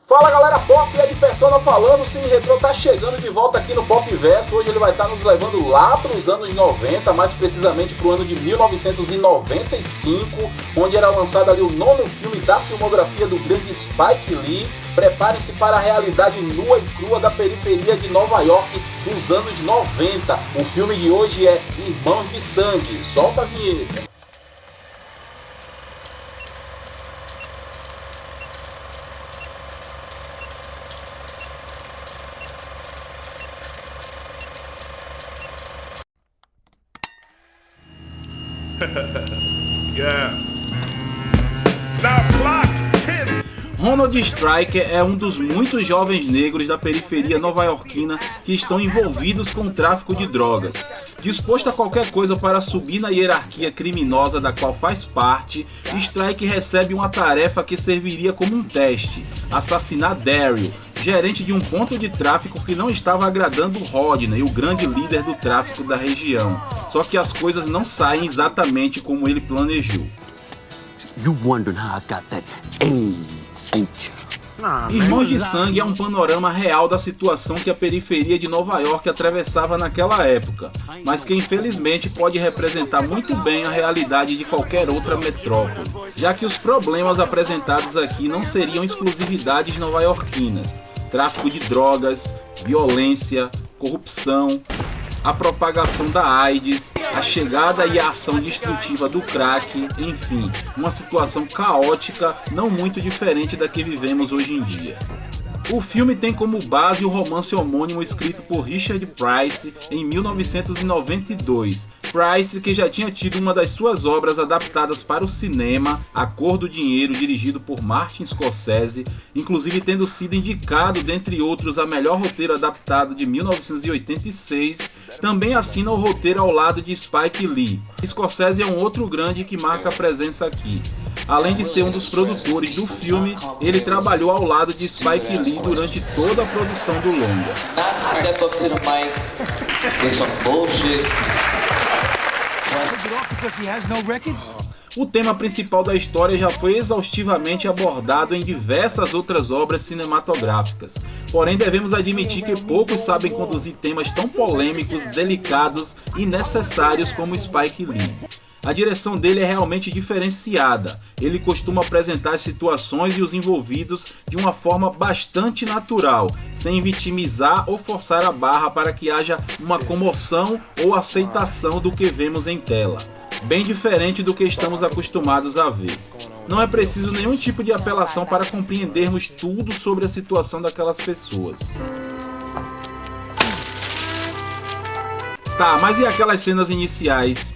Fala galera pop, é de Persona falando, o Cine Retrô tá chegando de volta aqui no Pop Verso. Hoje ele vai estar nos levando lá para os anos 90, mais precisamente para o ano de 1995, onde era lançado ali o 9º filme da filmografia do grande Spike Lee. Preparem-se para a realidade nua e crua da periferia de Nova York dos anos 90. O filme de hoje é Irmãos de Sangue. Solta a vinheta. Yeah. Now block, kids. Ronald Striker é um dos muitos jovens negros da periferia nova-iorquina que estão envolvidos com o tráfico de drogas. Disposto a qualquer coisa para subir na hierarquia criminosa da qual faz parte, Striker recebe uma tarefa que serviria como um teste: assassinar Daryl, gerente de um ponto de tráfico que não estava agradando Rodney, o grande líder do tráfico da região. Só que as coisas não saem exatamente como ele planejou. You wondering how I got that AIDS, ain't you? Irmãos de Sangue é um panorama real da situação que a periferia de Nova York atravessava naquela época, mas que infelizmente pode representar muito bem a realidade de qualquer outra metrópole, já que os problemas apresentados aqui não seriam exclusividades nova-iorquinas: tráfico de drogas, violência, corrupção, a propagação da AIDS, a chegada e a ação destrutiva do crack, enfim, uma situação caótica não muito diferente da que vivemos hoje em dia. O filme tem como base o romance homônimo escrito por Richard Price em 1992. Price, que já tinha tido uma das suas obras adaptadas para o cinema, A Cor do Dinheiro, dirigido por Martin Scorsese, inclusive tendo sido indicado, dentre outros, a melhor roteiro adaptado de 1986, também assina o roteiro ao lado de Spike Lee. Scorsese é um outro grande que marca a presença aqui. Além de ser um dos produtores do filme, ele trabalhou ao lado de Spike Lee durante toda a produção do longa. O tema principal da história já foi exaustivamente abordado em diversas outras obras cinematográficas, porém devemos admitir que poucos sabem conduzir temas tão polêmicos, delicados e necessários como Spike Lee. A direção dele é realmente diferenciada. Ele costuma apresentar as situações e os envolvidos de uma forma bastante natural, sem vitimizar ou forçar a barra para que haja uma comoção ou aceitação do que vemos em tela. Bem diferente do que estamos acostumados a ver. Não é preciso nenhum tipo de apelação para compreendermos tudo sobre a situação daquelas pessoas. Tá, mas e aquelas cenas iniciais?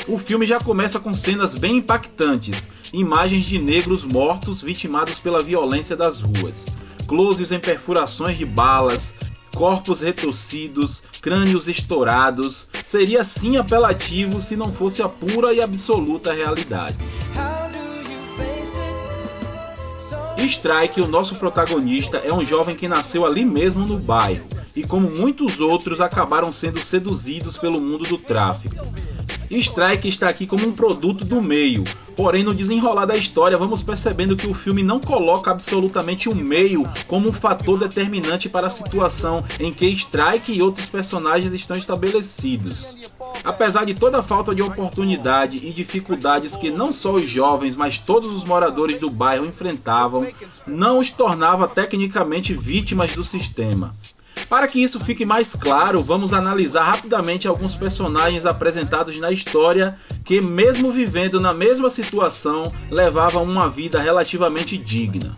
O filme já começa com cenas bem impactantes, imagens de negros mortos vitimados pela violência das ruas, closes em perfurações de balas, corpos retorcidos, crânios estourados. Seria sim apelativo se não fosse a pura e absoluta realidade. Strike, o nosso protagonista, é um jovem que nasceu ali mesmo no bairro e, como muitos outros, acabaram sendo seduzidos pelo mundo do tráfico. Strike está aqui como um produto do meio, porém no desenrolar da história vamos percebendo que o filme não coloca absolutamente o meio como um fator determinante para a situação em que Strike e outros personagens estão estabelecidos. Apesar de toda a falta de oportunidade e dificuldades que não só os jovens, mas todos os moradores do bairro enfrentavam, não os tornava tecnicamente vítimas do sistema. Para que isso fique mais claro, vamos analisar rapidamente alguns personagens apresentados na história que, mesmo vivendo na mesma situação, levavam uma vida relativamente digna.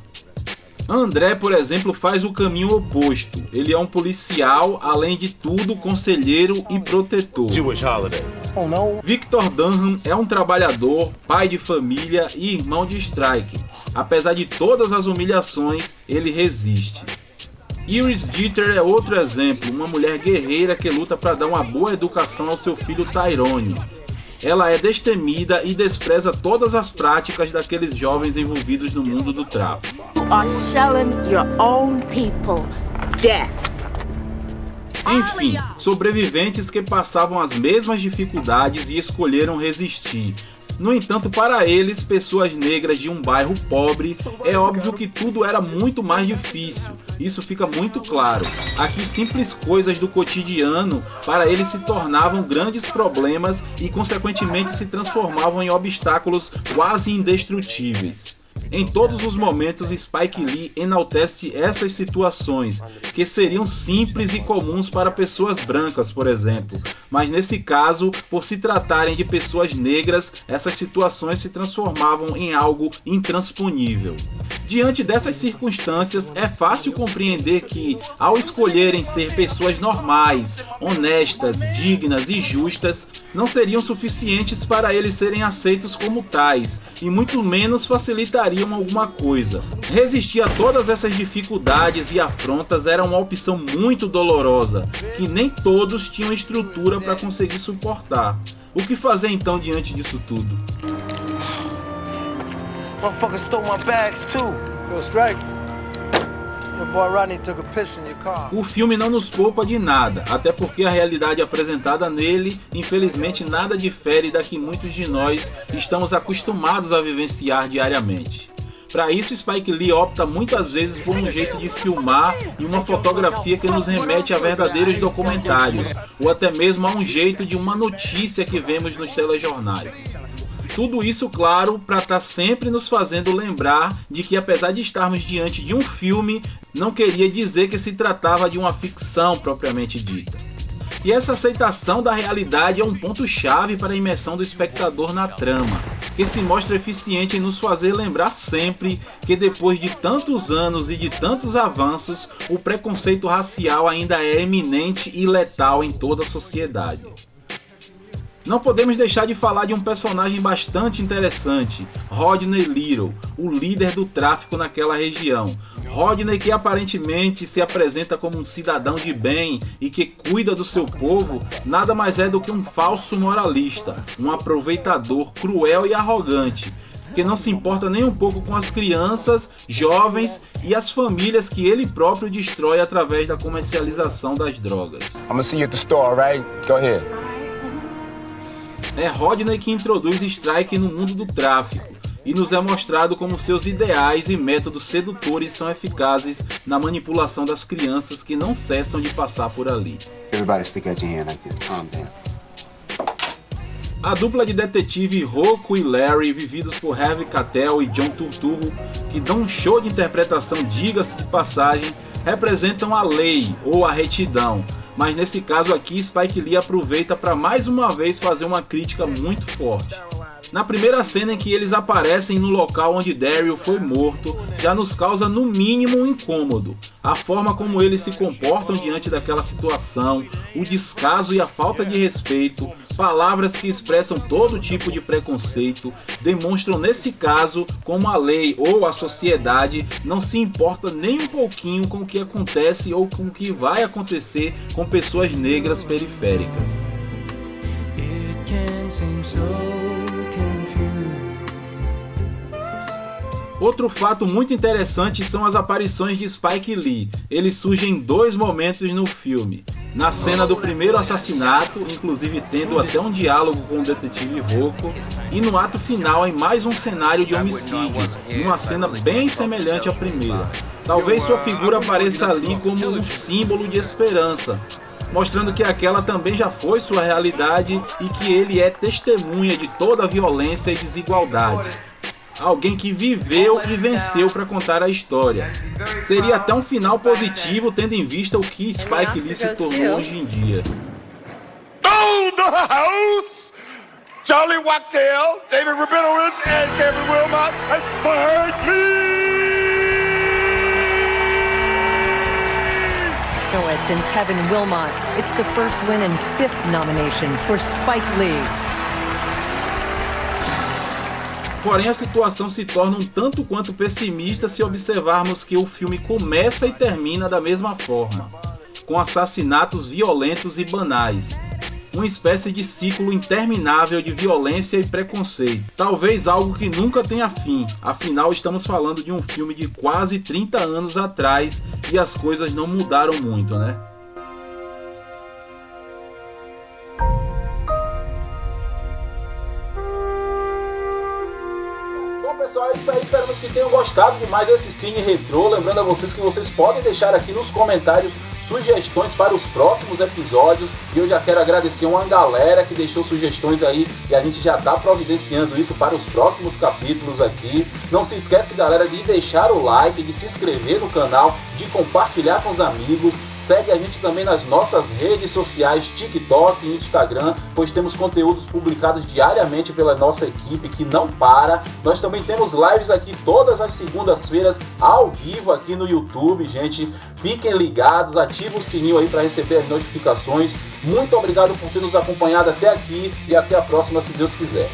André, por exemplo, faz o caminho oposto. Ele é um policial, além de tudo, conselheiro e protetor. Victor Dunham é um trabalhador, pai de família e irmão de Strike. Apesar de todas as humilhações, ele resiste. Iris Jeter é outro exemplo, uma mulher guerreira que luta para dar uma boa educação ao seu filho Tyrone. Ela é destemida e despreza todas as práticas daqueles jovens envolvidos no mundo do tráfico. Enfim, sobreviventes que passavam as mesmas dificuldades e escolheram resistir. No entanto, para eles, pessoas negras de um bairro pobre, é óbvio que tudo era muito mais difícil. Isso fica muito claro. Aqui, simples coisas do cotidiano para eles se tornavam grandes problemas e, consequentemente, se transformavam em obstáculos quase indestrutíveis. Em todos os momentos, Spike Lee enaltece essas situações, que seriam simples e comuns para pessoas brancas, por exemplo. Mas nesse caso, por se tratarem de pessoas negras, essas situações se transformavam em algo intransponível. Diante dessas circunstâncias, é fácil compreender que, ao escolherem ser pessoas normais, honestas, dignas e justas, não seriam suficientes para eles serem aceitos como tais, e muito menos facilitariam alguma coisa. Resistir a todas essas dificuldades e afrontas era uma opção muito dolorosa, que nem todos tinham estrutura para conseguir suportar. O que fazer então diante disso tudo? Motherfucker stole my bags too. Yo, Strike. Your boy Rodney took a piss in your car. O filme não nos poupa de nada, até porque a realidade apresentada nele, infelizmente, nada difere da que muitos de nós estamos acostumados a vivenciar diariamente. Para isso, Spike Lee opta muitas vezes por um jeito de filmar e uma fotografia que nos remete a verdadeiros documentários, ou até mesmo a um jeito de uma notícia que vemos nos telejornais. Tudo isso, claro, para estar sempre nos fazendo lembrar de que, apesar de estarmos diante de um filme, não queria dizer que se tratava de uma ficção propriamente dita. E essa aceitação da realidade é um ponto-chave para a imersão do espectador na trama, que se mostra eficiente em nos fazer lembrar sempre que, depois de tantos anos e de tantos avanços, o preconceito racial ainda é eminente e letal em toda a sociedade. Não podemos deixar de falar de um personagem bastante interessante, Rodney Little, o líder do tráfico naquela região. Rodney, que aparentemente se apresenta como um cidadão de bem e que cuida do seu povo, nada mais é do que um falso moralista, um aproveitador cruel e arrogante, que não se importa nem um pouco com as crianças, jovens e as famílias que ele próprio destrói através da comercialização das drogas. I'm gonna see you at the store, alright? Go ahead. É Rodney que introduz Strike no mundo do tráfico e nos é mostrado como seus ideais e métodos sedutores são eficazes na manipulação das crianças que não cessam de passar por ali. Everybody stick out your hand like this. Calm down. A dupla de detetive Rocco e Larry, vividos por Harvey Keitel e John Turturro, que dão um show de interpretação, diga-se de passagem, representam a lei ou a retidão. Mas nesse caso aqui, Spike Lee aproveita para mais uma vez fazer uma crítica muito forte. Na primeira cena em que eles aparecem no local onde Daryl foi morto, já nos causa no mínimo um incômodo. A forma como eles se comportam diante daquela situação, o descaso e a falta de respeito, palavras que expressam todo tipo de preconceito, demonstram nesse caso como a lei ou a sociedade não se importa nem um pouquinho com o que acontece ou com o que vai acontecer com pessoas negras periféricas. Outro fato muito interessante são as aparições de Spike Lee. Ele surge em dois momentos no filme. Na cena do primeiro assassinato, inclusive tendo até um diálogo com o detetive Rocco, e no ato final em mais um cenário de homicídio, numa cena bem semelhante à primeira. Talvez sua figura apareça ali como um símbolo de esperança, mostrando que aquela também já foi sua realidade e que ele é testemunha de toda a violência e desigualdade. Alguém que viveu e venceu para contar a história. Seria até um final positivo, tendo em vista o que Spike Lee se tornou hoje em dia. Old house! Charlie Wachtell, David Rabinowitz, and Kevin Wilmot, and Spike Lee! And Kevin Wilmot. It's the first win and fifth nomination for Spike Lee. Porém, a situação se torna um tanto quanto pessimista se observarmos que o filme começa e termina da mesma forma, com assassinatos violentos e banais. Uma espécie de ciclo interminável de violência e preconceito. Talvez algo que nunca tenha fim, afinal estamos falando de um filme de quase 30 anos atrás e as coisas não mudaram muito, né? pessoal, é isso aí, esperamos que tenham gostado de mais esse Cine Retrô. Lembrando a vocês que vocês podem deixar aqui nos comentários sugestões para os próximos episódios, e eu já quero agradecer uma galera que deixou sugestões aí, e a gente já tá providenciando isso para os próximos capítulos aqui. Não se esquece, galera, de deixar o like, de se inscrever no canal, de compartilhar com os amigos. Segue a gente também nas nossas redes sociais, TikTok e Instagram, pois temos conteúdos publicados diariamente pela nossa equipe que não para. Nós também temos lives aqui todas as segundas-feiras ao vivo aqui no YouTube, gente. Fiquem ligados, ative o sininho aí para receber as notificações. Muito obrigado por ter nos acompanhado até aqui e até a próxima, se Deus quiser.